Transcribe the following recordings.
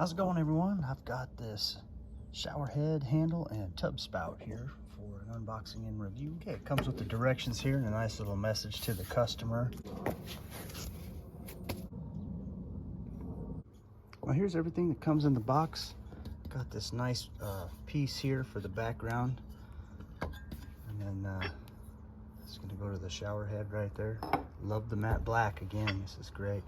How's it going, everyone? I've got this shower head handle and tub spout here for an unboxing and review. Okay, it comes with the directions here and a nice little message to the customer. Well, here's everything that comes in the box. Got this nice piece here for the background, and then it's going to go to the shower head right there. Love the matte black again. This is great.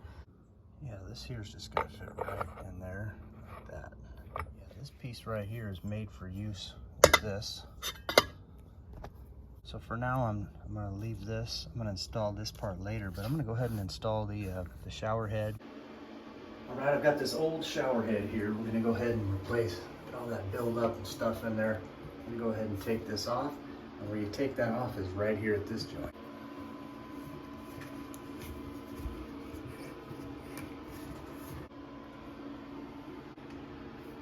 Yeah, this here's just going to fit right in there like that. Yeah, this piece right here is made for use with this. So for now, I'm going to leave this. I'm going to install this part later, but I'm going to go ahead and install the shower head. All right, I've got this old shower head here. We're going to go ahead and replace all that buildup and stuff in there. I'm going to go ahead and take this off. And where you take that off is right here at this joint.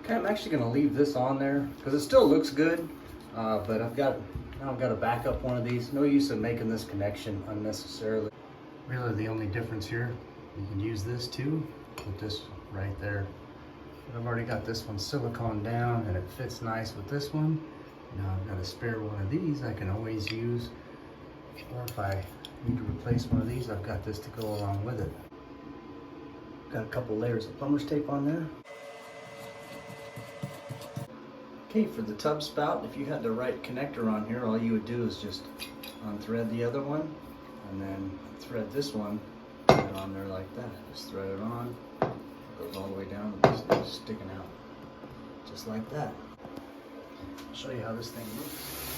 Okay, I'm actually going to leave this on there because it still looks good, but I've got to back up one of these. No use in making this connection unnecessarily. Really, the only difference here, you can use this too. Put this right there. But I've already got this one silicone down and it fits nice with this one. Now I've got a spare one of these I can always use, or if I need to replace one of these, I've got this to go along with it. Got a couple layers of plumber's tape on there. Okay, for the tub spout, if you had the right connector on here, all you would do is just unthread the other one and then thread this one on there like that. Just thread it on, it goes all the way down and it's sticking out just like that. I'll show you how this thing looks.